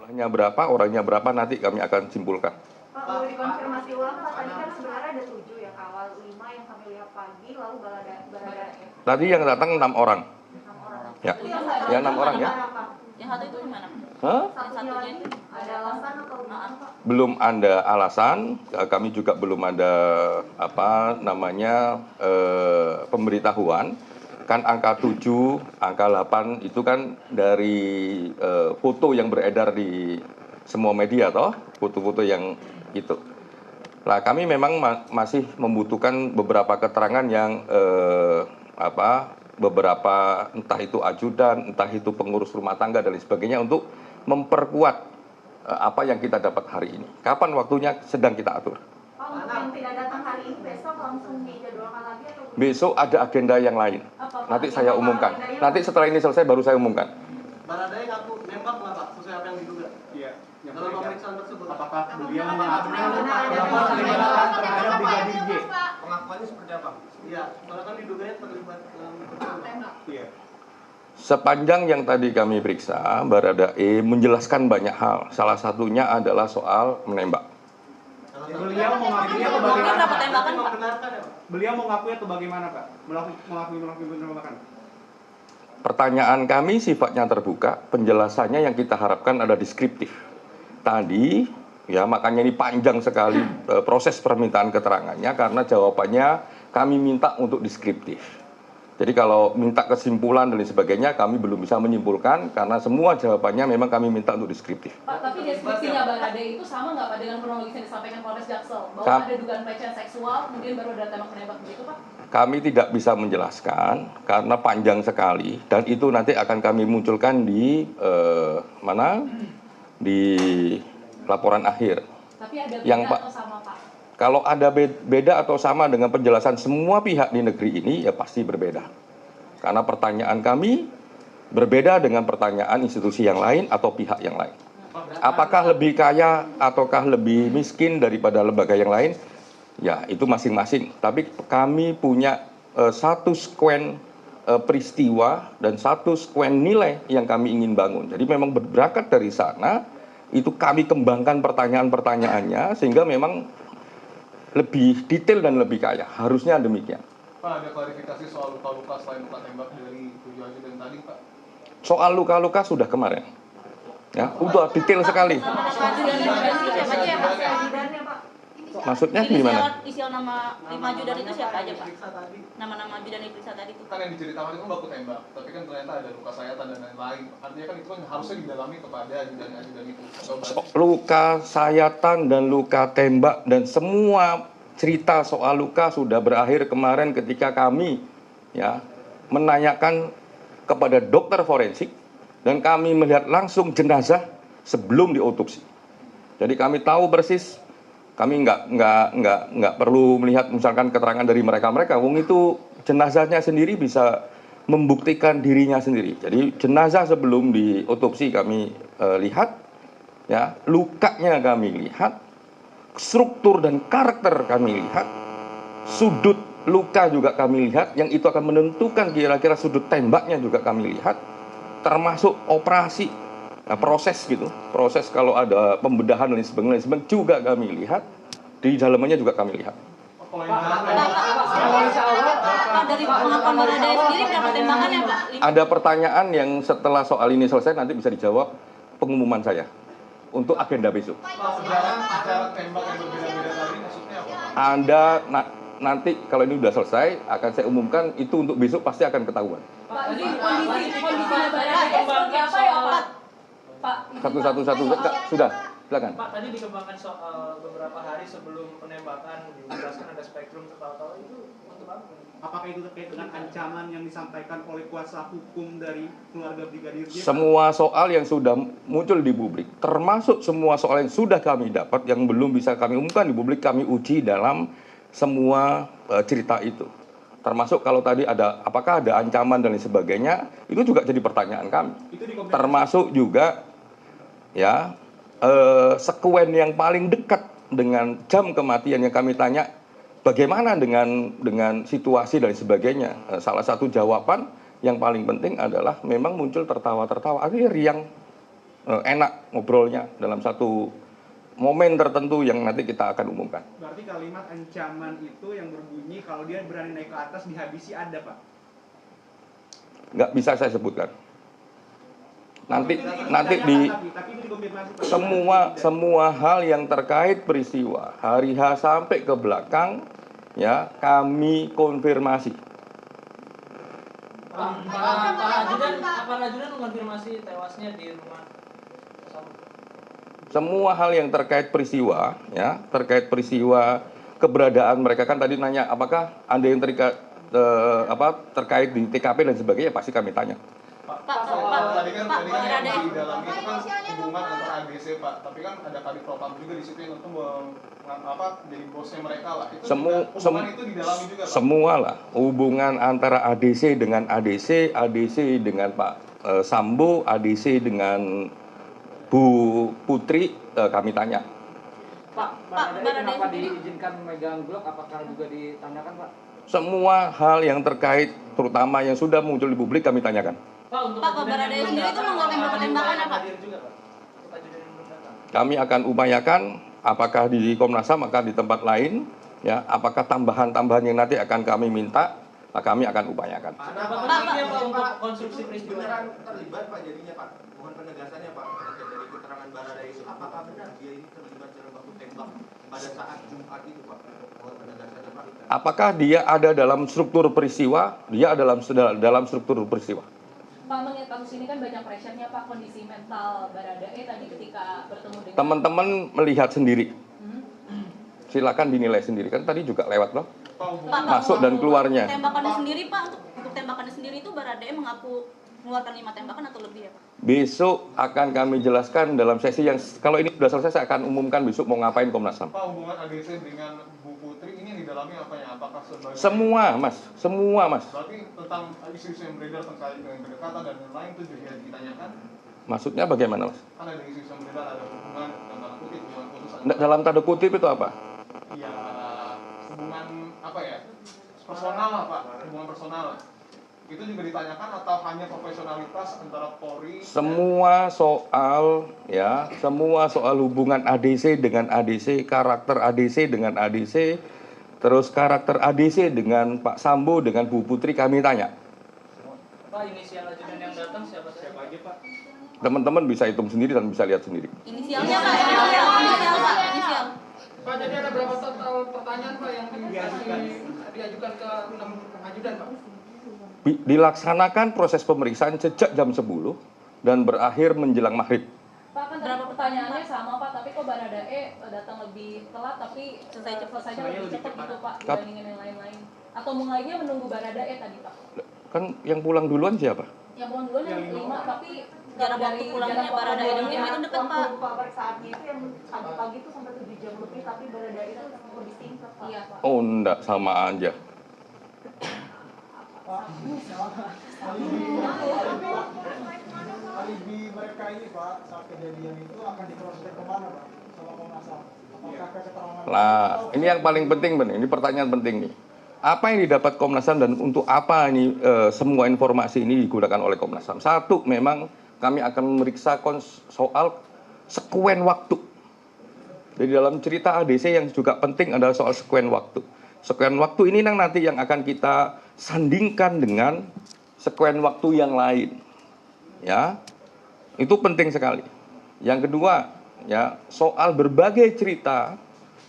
Jumlahnya berapa, orangnya berapa, nanti kami akan simpulkan. Pak, boleh dikonfirmasi ulang Pak, tadi kan sebenarnya ada 7 ya, awal 5 yang kami lihat pagi, lalu berada. Tadi yang datang 6 orang. 6 orang. Ya, Yang 6 orang ya. Yang satu itu gimana? Hah? Satunya lagi ada alasan atau gimana Pak? Belum ada alasan, kami juga belum ada pemberitahuan. Kan angka 7, angka 8 itu kan dari foto yang beredar di semua media toh, foto-foto yang itu. Nah, kami memang masih membutuhkan beberapa keterangan yang beberapa entah itu ajudan, entah itu pengurus rumah tangga dan lain sebagainya untuk memperkuat apa yang kita dapat hari ini. Kapan waktunya sedang kita atur. Pak, untuk yang tidak datang hari ini besok langsung dijadwalkan lagi atau gimana? Besok ada agenda yang lain. Nanti saya umumkan. Nanti setelah ini selesai baru saya umumkan. Baradae ngaku nembak nggak Pak, sesuai apa yang diduga? Iya. Dalam pemeriksaan tersebut. Apakah beliau mengakui melakukan penembakan terhadap Brigadir J? Pengakuannya seperti apa? Iya, soalnya kan diduganya terlibat dalam tembak. Iya. Sepanjang yang tadi kami periksa, Baradae menjelaskan banyak hal. Salah satunya adalah soal menembak. Beliau mengakui atau bagaimana? Berapa tembakan, Pak? Membenarkan ya Pak? Beliau mengakui atau bagaimana, Pak? Mengakui penembakan. Pertanyaan kami sifatnya terbuka, penjelasannya yang kita harapkan ada deskriptif. Tadi, ya makanya ini panjang sekali proses permintaan keterangannya karena jawabannya kami minta untuk deskriptif. Jadi kalau minta kesimpulan dan lain sebagainya kami belum bisa menyimpulkan karena semua jawabannya memang kami minta untuk deskriptif. Pak, tapi deskripsinya Baradae itu sama nggak Pak dengan kronologis yang disampaikan Polres Jaksel? Bahwa ada dugaan pelecehan seksual, kemudian baru ada tembak menembak begitu Pak? Kami tidak bisa menjelaskan karena panjang sekali dan itu nanti akan kami munculkan di di laporan akhir. Tapi ada beda Yang atau sama Pak? Kalau ada beda atau sama dengan penjelasan semua pihak di negeri ini, ya pasti berbeda. Karena pertanyaan kami berbeda dengan pertanyaan institusi yang lain atau pihak yang lain. Apakah lebih kaya ataukah lebih miskin daripada lembaga yang lain? Ya, itu masing-masing. Tapi kami punya satu sekuen peristiwa dan satu sekuen nilai yang kami ingin bangun. Jadi memang berangkat dari sana, itu kami kembangkan pertanyaan-pertanyaannya sehingga memang lebih detail dan lebih kaya. Harusnya demikian. Pak, ada klarifikasi soal luka-luka selain luka tembak dari 7 ajudan tadi, Pak? Soal luka-luka sudah kemarin. Ya, udah detail sekali. Maksudnya gimana? Inisial nama 5 ajudan itu siapa aja, Pak? Nama-nama ajudan yang diperiksa tadi itu. Kan yang diceritakan itu baku tembak, tapi kan ternyata ada luka sayatan dan lain-lain. Artinya kan itu kan harusnya didalami kepada ajudan-ajudan itu. Luka sayatan dan luka tembak dan semua cerita soal luka sudah berakhir kemarin ketika kami ya menanyakan kepada dokter forensik dan kami melihat langsung jenazah sebelum diotopsi. Jadi kami tahu persis. Kami nggak perlu melihat misalkan keterangan dari mereka. Wong itu jenazahnya sendiri bisa membuktikan dirinya sendiri. Jadi jenazah sebelum diotopsi kami lihat, ya lukanya kami lihat, struktur dan karakter kami lihat, sudut luka juga kami lihat, yang itu akan menentukan kira-kira sudut tembaknya juga kami lihat, termasuk operasi. Nah, proses kalau ada pembedahan dan sebagainya juga kami lihat, di dalamannya juga kami lihat. Pak, dari pengakuan Baradae sendiri berapa tembakannya, Pak? Ada pertanyaan yang setelah soal ini selesai nanti bisa dijawab pengumuman saya untuk agenda besok. Pak, secara tembak yang berbeda-beda tadi maksudnya apa? Anda nanti kalau ini sudah selesai akan saya umumkan itu untuk besok pasti akan ketahuan. Pak, ini kondisinya Baradae seperti apa ya Pak? Pak, Satu-satu sudah. Silakan. Pak, tadi dikembangkan soal beberapa hari sebelum penembakan dijelaskan ada spektrum tertawa itu untuk apa? Apakah itu terkait dengan ancaman yang disampaikan oleh kuasa hukum dari keluarga Brigadir J? Semua soal yang sudah muncul di publik, termasuk semua soal yang sudah kami dapat yang belum bisa kami umumkan di publik, kami uji dalam semua cerita itu. Termasuk kalau tadi ada apakah ada ancaman dan lain sebagainya, itu juga jadi pertanyaan kami. Termasuk juga ya sekuen yang paling dekat dengan jam kematian yang kami tanya, bagaimana dengan situasi dan sebagainya. Salah satu jawaban yang paling penting adalah memang muncul tertawa-tertawa, artinya riang enak ngobrolnya dalam satu momen tertentu yang nanti kita akan umumkan. Berarti kalimat ancaman itu yang berbunyi kalau dia berani naik ke atas dihabisi ada, Pak? Nggak bisa saya sebutkan. Nanti di tapi itu dikonfirmasi, Pak. semua hal yang terkait peristiwa hari H sampai ke belakang ya kami konfirmasi. Pak Rajudan mengonfirmasi tewasnya di rumah Sambo. Semua hal yang terkait peristiwa ya, terkait peristiwa keberadaan mereka kan tadi nanya apakah ada yang terkait terkait di TKP dan sebagainya pasti kami tanya. Tadi kan yang di dalam itu kan hubungan antara ADC Pak, tapi kan ada Kadif Propam juga di situ yang tentu jadi bosnya mereka lah. Itu hubungan itu didalami juga Pak. Semua lah hubungan antara ADC dengan ADC, ADC dengan Pak Sambo, ADC dengan Bu Putri kami tanya. Pak kenapa diizinkan memegang Glock? Apakah juga ditanyakan Pak? Semua hal yang terkait terutama yang sudah muncul di publik kami tanyakan. Pak Baradae sendiri itu mau tembak-tembakan apa? Kami akan upayakan apakah di Komnas HAM akan di tempat lain ya, apakah tambahan-tambahan yang nanti akan kami minta, kami akan upayakan. Pak, konstruksi peristiwa beneran terlibat Pak jadinya Pak. Mohon penegasannya Pak dari keterangan Baradae itu apakah benar dia ini terlibat dalam baku tembak pada saat Jumat itu Pak? Mohon penegasannya Pak. Apakah dia ada dalam struktur peristiwa? Dia dalam struktur peristiwa. Pak, mengingat kasus ini kan banyak pressure-nya Pak, kondisi mental Baradae tadi ketika bertemu dengan Teman-teman melihat sendiri. Silakan dinilai sendiri, kan tadi juga lewat loh. Masuk dan keluarnya. Tembakannya sendiri Pak, untuk tembakannya sendiri itu Baradae mengaku mengeluarkan 5 tembakan atau lebih ya Pak? Besok akan kami jelaskan dalam sesi yang kalau ini sudah selesai saya akan umumkan besok mau ngapain Komnas HAM. Pak, hubungan ADC dengan Bu Putri ini yang didalami apa ya? Apakah sebagai Semua mas. Berarti tentang isu-isu yang beredar terkait dengan kedekatan dan lain-lain itu juga ditanyakan? Maksudnya bagaimana mas? Kan ada isu-isu yang beredar, ada hubungan dalam tanda kutip, hubungan khusus. Dalam tanda kutip itu apa? Iya, hubungan apa ya? Personal lah Pak, hubungan personal. Itu juga ditanyakan atau hanya profesionalitas antara Polri? Semua soal hubungan ADC dengan ADC, karakter ADC dengan ADC, terus karakter ADC dengan Pak Sambo dengan Bu Putri kami tanya. Pak, inisial ajudan yang datang siapa aja Pak? Teman-teman bisa hitung sendiri dan bisa lihat sendiri. Inisialnya Pak, inisial. Pak, jadi ada berapa total pertanyaan Pak yang diajukan ke 6 ajudan Pak? Dilaksanakan proses pemeriksaan sejak jam 10 dan berakhir menjelang maghrib. Pak, kan berapa pertanyaannya sama Pak, tapi kok Baradae datang lebih telat tapi selesainya lebih cepat gitu Pak dibandingin yang lain-lain. Atau mulainya menunggu Baradae tadi Pak? Kan yang pulang duluan siapa? Yang pulang duluan yang 5, tapi Jarak waktu pulangnya Baradae dan Lima itu dekat Pak. Pemeriksaannya itu yang pagi-pagi itu sampai 7 jam lebih, tapi Baradae itu lebih singkat Pak. iya Pak. Oh enggak, sama aja. Alibi mereka ini Pak saat kejadian itu akan diproses kemana Pak? Sama Komnas HAM? Apakah keterangan? Nah, ini yang paling penting ini pertanyaan penting nih. Apa yang didapat Komnas HAM dan untuk apa ini semua informasi ini digunakan oleh Komnas HAM? Satu, memang kami akan memeriksa soal sekuen waktu. Jadi dalam cerita ADC yang juga penting adalah soal sekuen waktu. Sekuen waktu ini nanti yang akan kita sandingkan dengan sekuen waktu yang lain. Ya. Itu penting sekali. Yang kedua, ya, soal berbagai cerita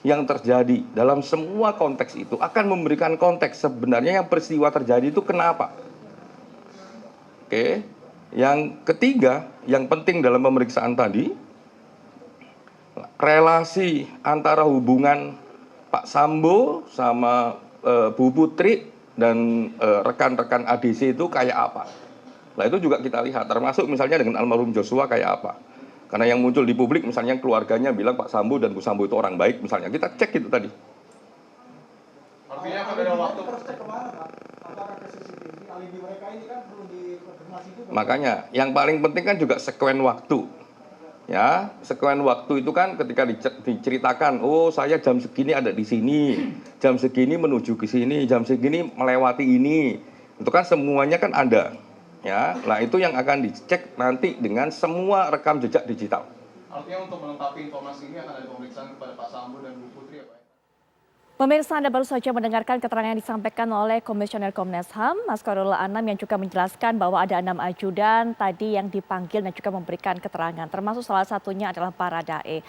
yang terjadi dalam semua konteks itu akan memberikan konteks sebenarnya yang peristiwa terjadi itu kenapa. Oke. Yang ketiga, yang penting dalam pemeriksaan tadi, relasi antara hubungan Pak Sambo sama Bu Putri dan rekan-rekan ADC itu kayak apa. Nah itu juga kita lihat, termasuk misalnya dengan almarhum Joshua kayak apa. Karena yang muncul di publik misalnya keluarganya bilang Pak Sambo dan Bu Sambo itu orang baik misalnya, kita cek itu tadi. Artinya pada waktu terus cek kemana Pak? Apakah ke CCTV? Alibi mereka ini kan perlu dikonfirmasi juga. Makanya yang paling penting kan juga sekuen waktu. Ya, sekuen waktu itu kan ketika diceritakan, oh saya jam segini ada di sini, jam segini menuju ke sini, jam segini melewati ini. Itu kan semuanya kan ada. Ya, nah itu yang akan dicek nanti dengan semua rekam jejak digital. Artinya untuk melengkapi informasi ini akan ada pemeriksaan kepada Pak Sambo dan Bu Putri ya Pak? Pemirsa, Anda baru saja mendengarkan keterangan yang disampaikan oleh Komisioner Komnas HAM, Mas Khairul Anam, yang juga menjelaskan bahwa ada 6 ajudan tadi yang dipanggil dan juga memberikan keterangan, termasuk salah satunya adalah Baradae.